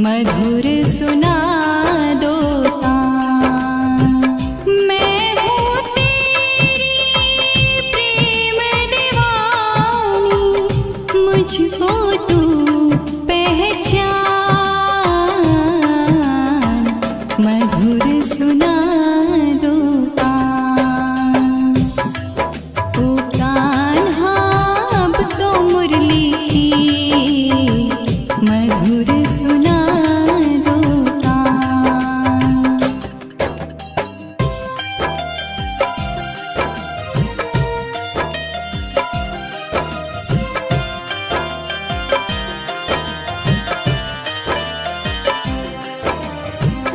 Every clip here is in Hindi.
मधुर सुना दो तान। मैं हूँ तेरी प्रेम दीवानी, मुझको तू पहचान। मधुर सुना दो तान। ओ कान्हा अब तो मुरली मधुर सुना दो तान।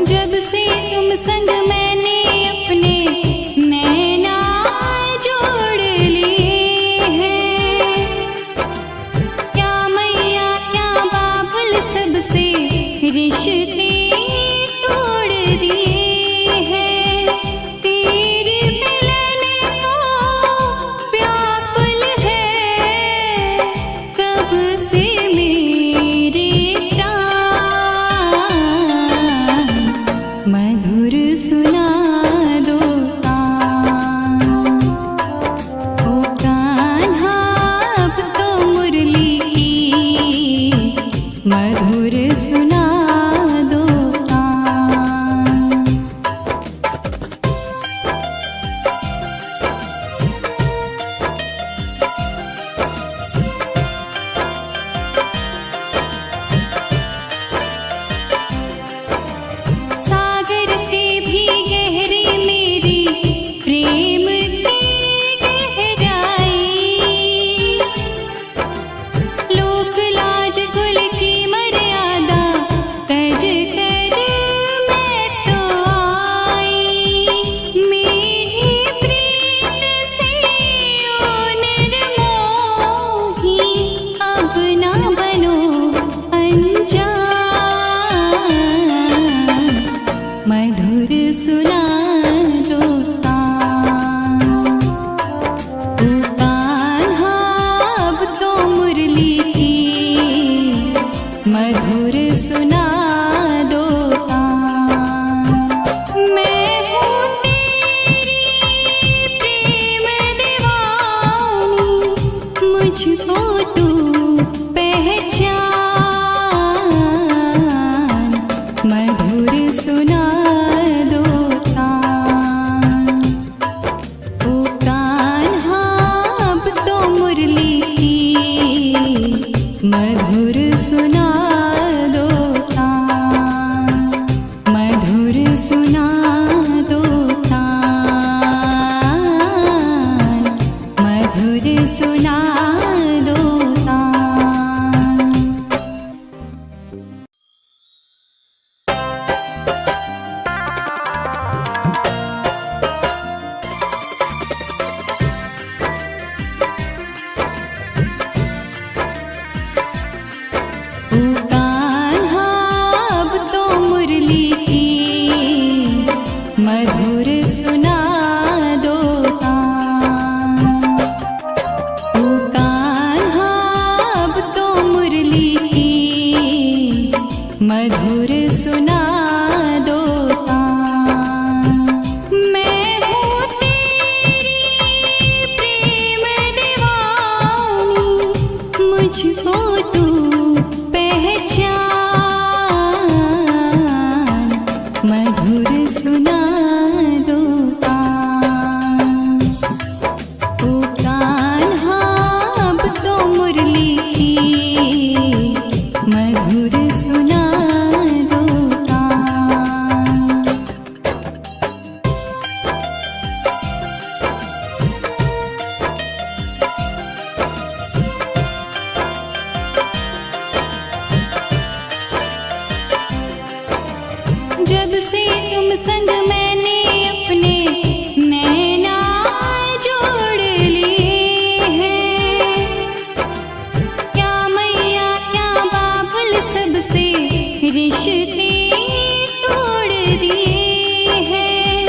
जब से तुम संग मैंने अपने नैना जोड़ लिए हैं, क्या मैया क्या बाबुल सबसे रिश्ते तोड़ दिए हैं। तेरी मिलन को व्याकुल है कब से मेरे प्राण। मधुर सुना दो तान। ओ कान्हा अब तो मुरली मधुर सुना दो तान। सागर से भी गहरी मेरी प्रेम की गहराई, लोक लाज कुल की मर्यादा तज कर मैं तो आई। मेरी प्रीत से ओ निर्मोही अब ना बनो अनजान। मधुर सुना दो तान। ओ कान्हा अब तो मुरली मधुर सुना दो तान। मैं हूँ तेरी प्रेम दीवानी, मुझको तू पहचान। मधुर सुना दो तान। ओ कान्हा अब तो मुरली मधुर सुना दो तान। मधुर सुना दो तान। मधुर सुना दो तान। ओ कान्हा अब तो मुरली मधुर सुना दो तान। ओ कान्हा अब तो मुरली मधुर सुना दो तान। मैं हूँ तेरी प्रेम दीवानी, मुझको तू पहचान। मधुर सुना दो तान। ओ कान्हा अब तो मुरली मधुर सुना दो तान। जब से तुम संग मैंने अपने नैना जोड़ लिए हैं, क्या मैया क्या बाबुल सबसे रिश्ते तोड़ दिए हैं।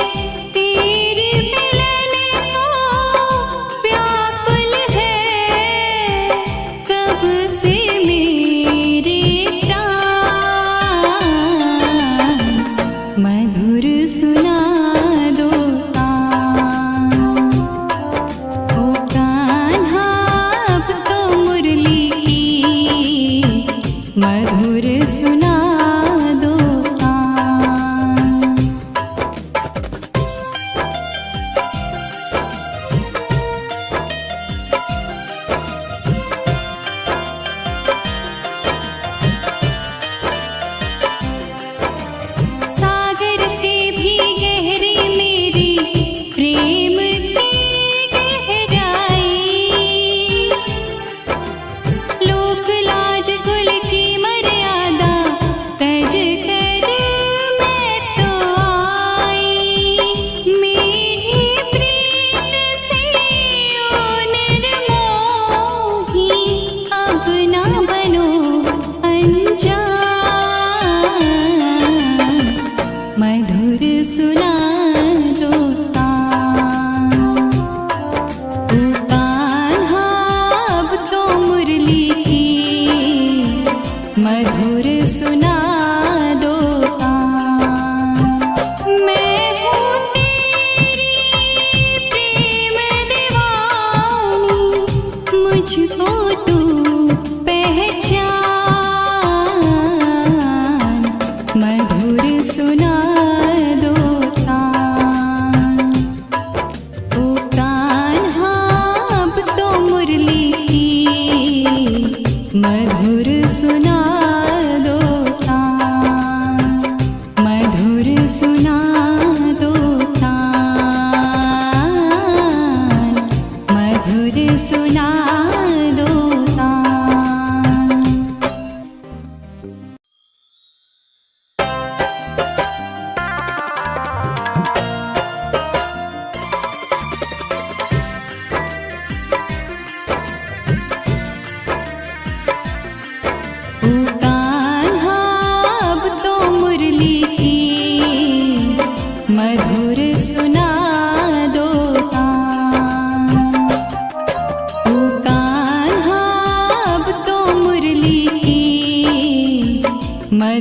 तेरी मिलन को व्याकुल है कब से मेरे प्राण।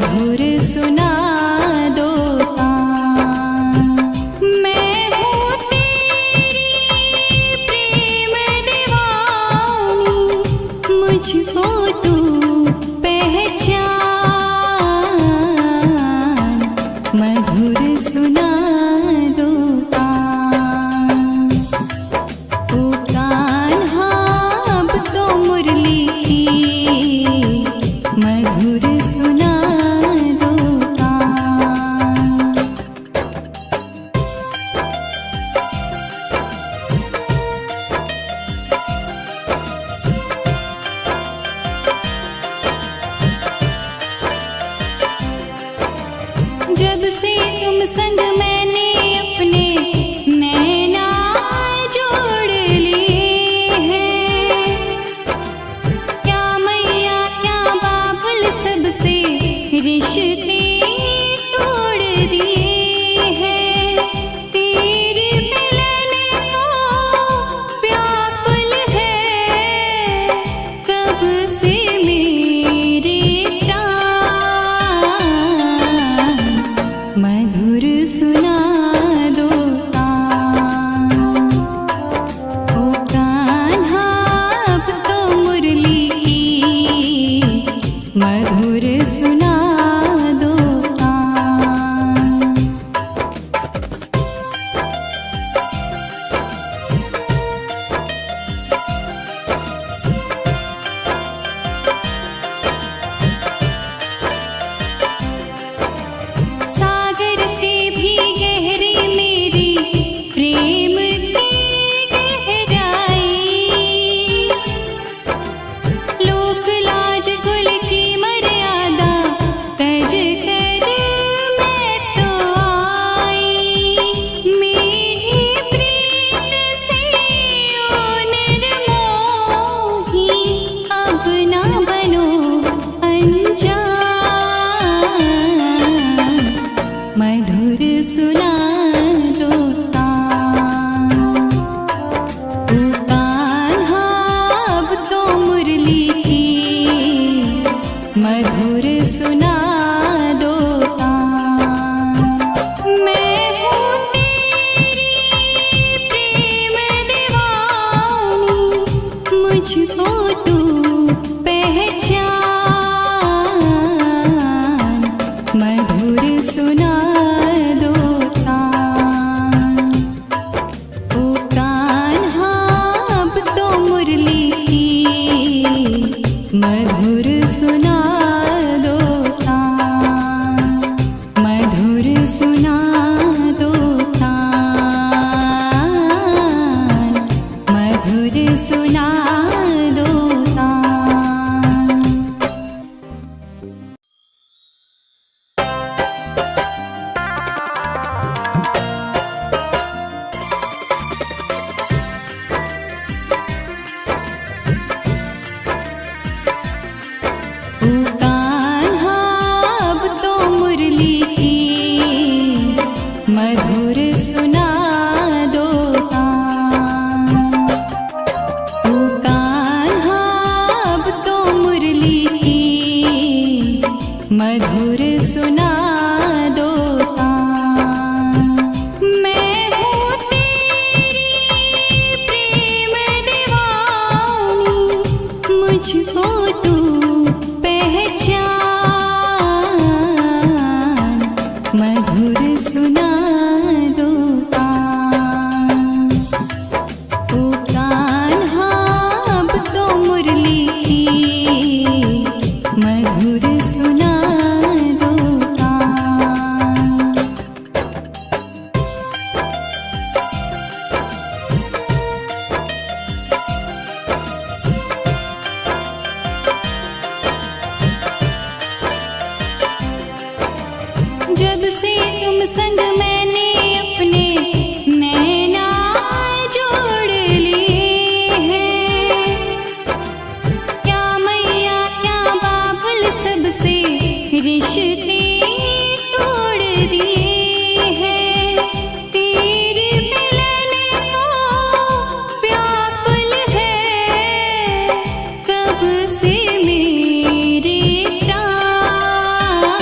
मधुर सुना दो तान। मैं हूँ तेरी प्रेम दीवानी, मुझको तू पहचान, मधुर सुना दो तान। ओ कान्हा अब तो मुरली मधुर सुना दो तान। जब से तुम संग मैंने अपने नैना जोड़ लिए हैं, क्या मैया क्या बाबुल सबसे रिश्ते तोड़ दिए हैं। तेरी मिलन को व्याकुल है कब से मेरे प्राण, मधुर सुना दो तान। ओ कान्हा अब तो मुरली मधुर सुना दो तान। सागर से भी गहरी मेरी प्रेम की गहराई, लोक लाज कुल की मर्यादा तज कर मैं तो आई। मेरी प्रीत से ओ निर्मोही अब ना बनो अनजान, मधुर सुना दो तान। ओ कान्हा अब तो मुरली मधुर सुना दो तान। मैं हूँ तेरी प्रेम दीवानी, मुझको तू पहचान, मधुर सुना दो तान। ओ कान्हा अब तो मुरली मधुर सुना दो तान, मधुर सुना दो तान, मधुर सुना दो तान। ओ कान्हा अब तो मुरली मधुर सुना दो तान। ओ कान्हा अब तो मुरली मधुर सुना दो तान। मैं हूँ तेरी प्रेम दीवानी, मुझको तू पहचान, मधुर सुना दो तान। ओ कान्हा अब तो मुरली मधुर सुना दो तान। जब से तुम संग मैंने अपने नैना जोड़ लिए हैं, क्या मैया क्या बाबुल सबसे रिश्ते तोड़ दिए हैं। तेरी मिलन को व्याकुल है कब से मेरे प्राण,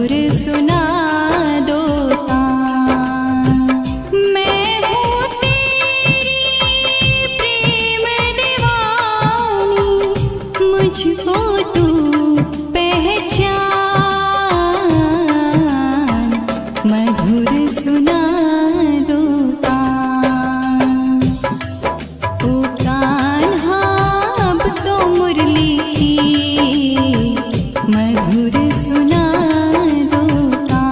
मधुर सुना दो तान। मैं हूँ तेरी प्रेम दीवानी, मुझको तू पहचान, मधुर सुना दो तान। ओ कान्हा अब तो मुरली मधुर सुना दो तान।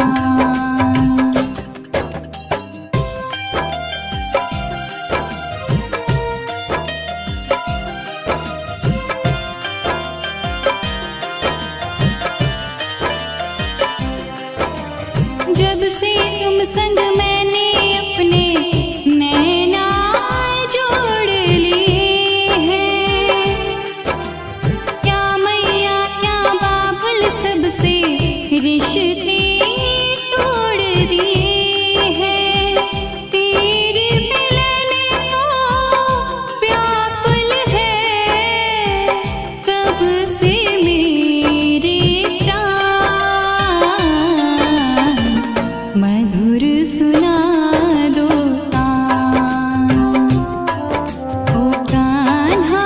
जब से तुम संग मैंने अपने नैना जोड़ लिए हैं, क्या मैया क्या बाबुल सबसे रिश्ते तोड़ दिए हैं। तेरी मिलन को व्याकुल है कब से मेरे प्राण, मधुर सुना दो तान। ओ कान्हा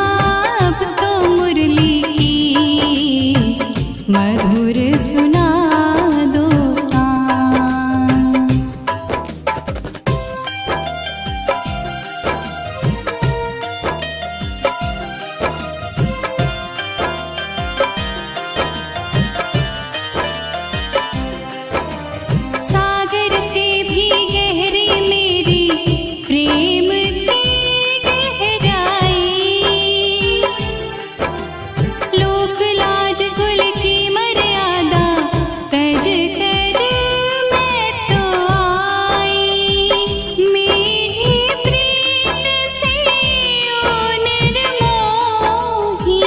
अब तो मुरली मधुर सुना दो तान। सागर से भी गहरी मेरी प्रेम की गहराई, लोक लाज कुल की मर्यादा तज कर मैं तो आई। मेरी प्रीत से ओ निर्मोही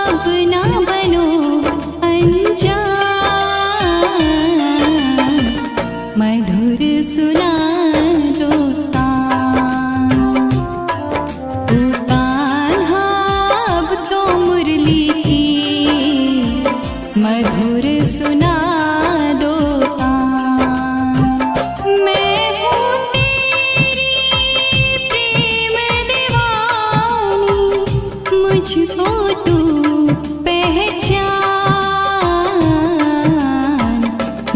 अब ना बनो अनजान, मधुर सुना दो तान। ओ कान्हा अब तो मुरली मधुर सुना दो तान। मैं हूँ तेरी प्रेम दीवानी, मुझको तू पहचान,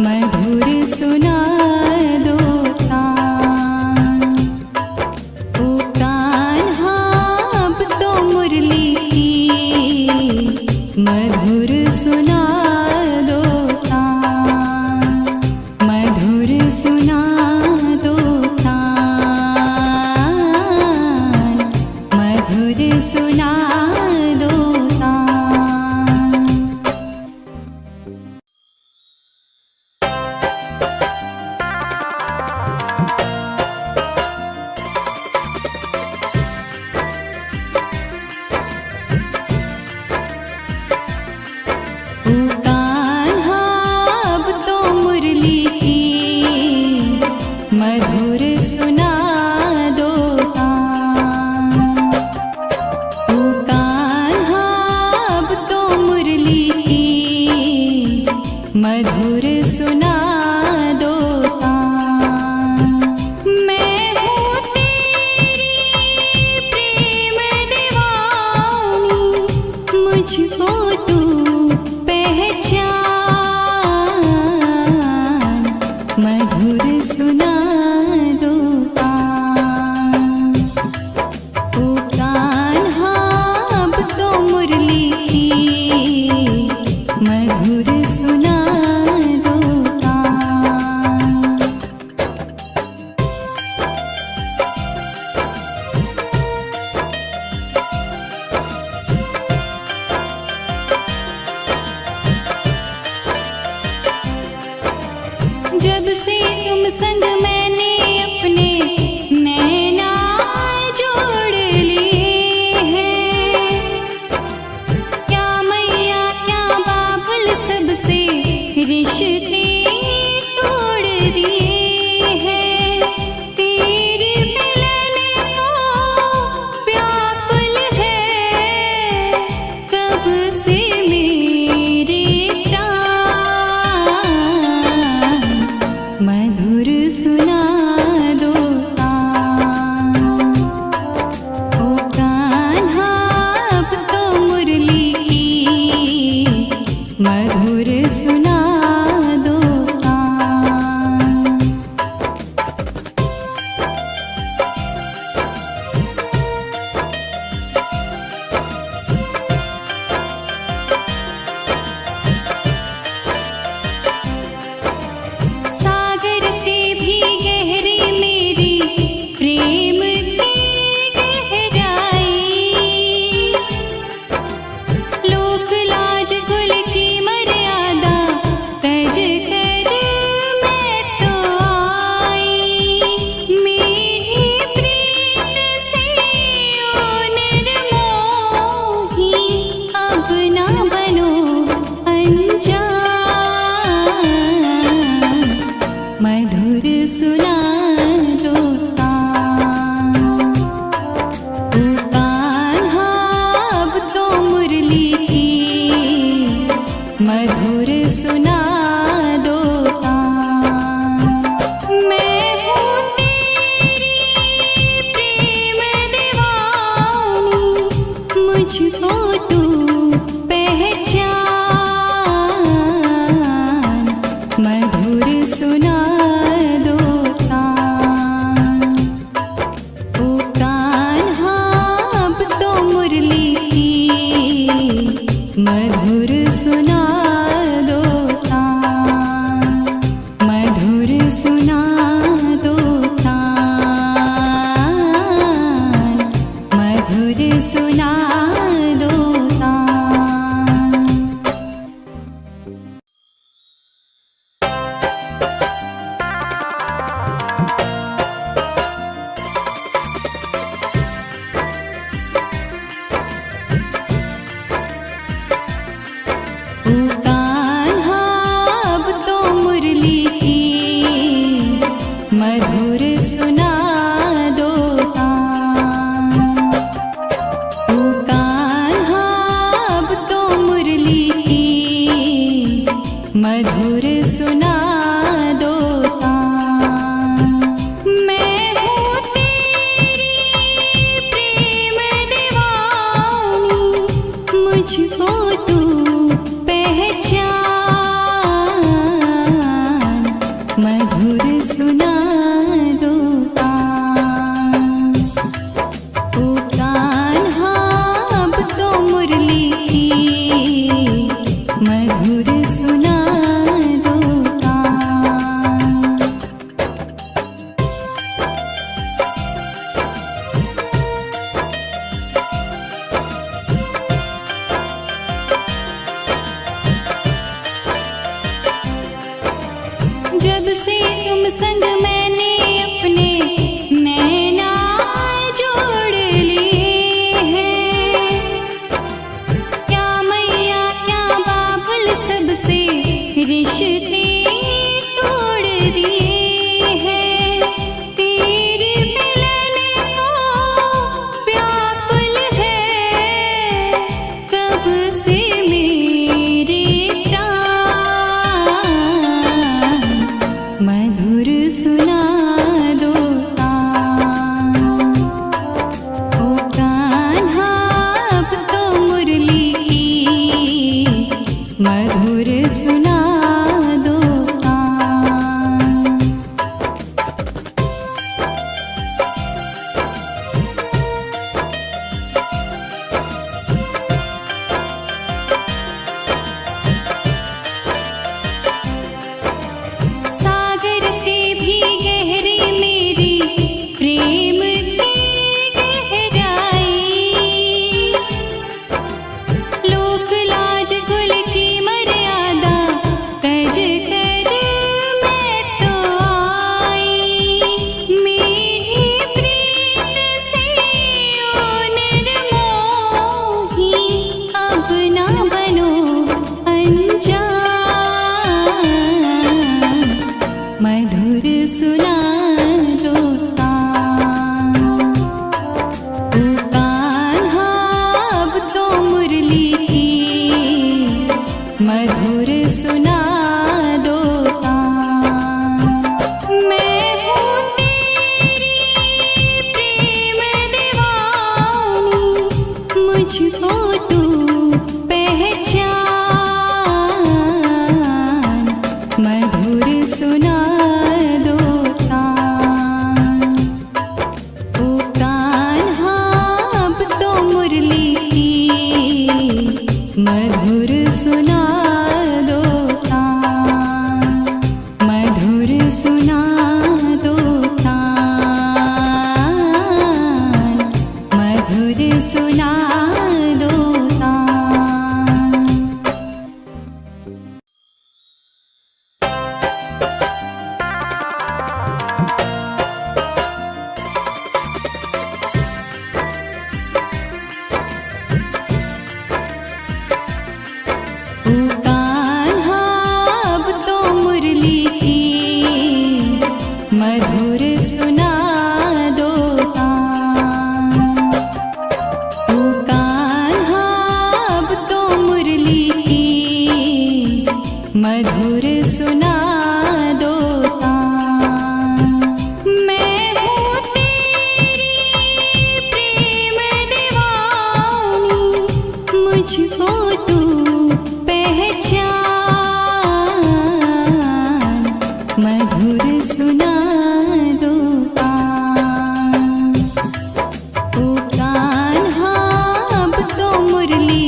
मधुर सुना दो तान। ओ कान्हा अब तो मुरली मधुर सुना दो तान, मधुर सुना दो तान, मधुर सुना दो तान। ओ कान्हा अब तो मुरली मधुर सुना दो तान। ओ कान्हा अब तो मुरली मधुर सुना दो तान। मैं हूँ तेरी प्रेम दीवानी, मुझको तू पहचान, मधुर सुना दो तान। ओ कान्हा अब तो मुरली मधुर सुना दो तान। जब से तुम संग मैंने अपने नैना जोड़ लिए हैं, क्या मैया क्या बाबुल सबसे रिश्ते तोड़ दिए हैं। तेरी मिलन को व्याकुल है कब से मेरे प्राण, सुना दो तान। ओ कान्हा अब तो मुरली की मधुर सुना दो तान, मधुर सुना दो तान, मधुर सुना दो तान। ओ कान्हा अब तो मुरली की मधुर सुना दो तान। ओ कान्हा अब तो मुरली की मधुर सुना दो तान। मैं हूँ तेरी प्रेम दीवानी, मुझको तू पहचान, मधुर सुना दो तान। ओ कान्हा अब तो मुरली की मधुर सुना दो तान। जब से तुम संग मैंने अपने नैना जोड़ लिए हैं, क्या मैया क्या बाबुल सबसे रिश्ते तोड़ दिए हैं। तेरी मिलन को व्याकुल है कब से मेरे प्राण, मधुर सुना दो तान। ओ कान्हा अब तो मुरली की मधुर सुना दो तान। सागर से भी गहरी मेरी प्रेम की गहराई, लोक लाज कुल की मर्यादा तज कर मैं तो आई। मेरी प्रीत से ओ निर्मोही अब ना बनो अनजान, मधुर सुना दो तान। ओ कान्हा अब तो मुरली की मधुर सुना दो तान। मैं हूँ तेरी प्रेम दीवानी, मुझको तू पहचान, मधुर सुना दो तान। ओ कान्हा अब तो मुरली की मधुर सुना दो तान, मधुर सुना दो तान, मधुर सुना दो तान। मधुर सुना दो कान। ओ कान्हा अब तो मुरली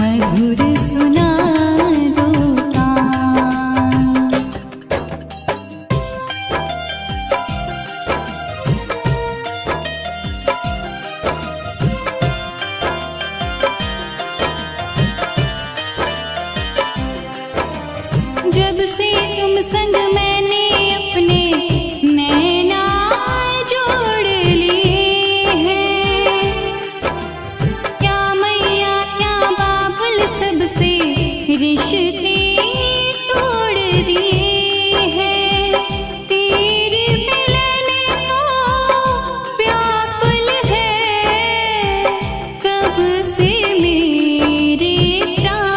मधुर सुना दो कान। जब से तुम संग मैंने अपने नैना जोड़ लिए हैं, क्या मैया क्या बाबुल सबसे रिश्ते तोड़ दिए हैं। तेरे मिलन को व्याकुल है कब से मेरे प्राण।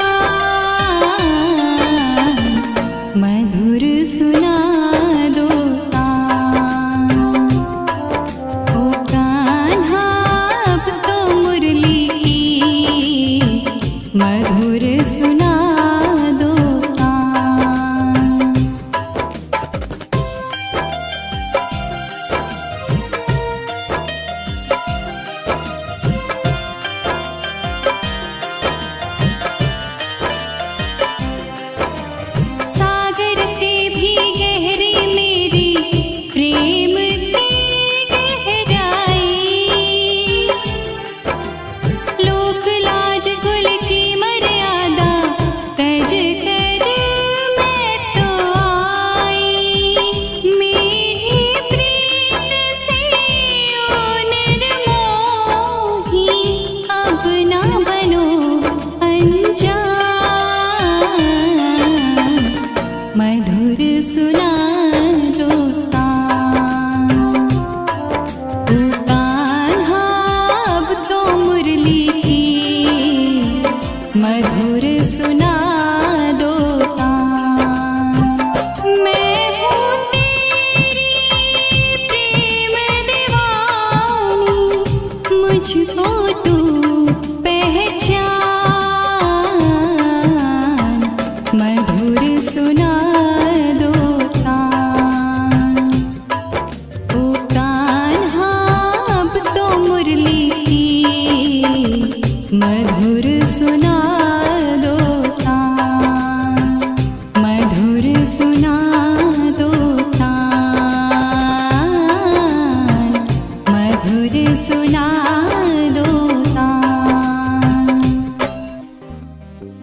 मधुर सुना दो कान। ओ कान्हा अब तो मुरली मधुर सुना दो कान। सागर से भी गहरी मेरी प्रेम की गहराई। लोक लाज कुल की मर्यादा तज कर मैं तो आई। मेरी प्रीत से ओ निर्मोही अब ना बनो अनजान। मधुर सुना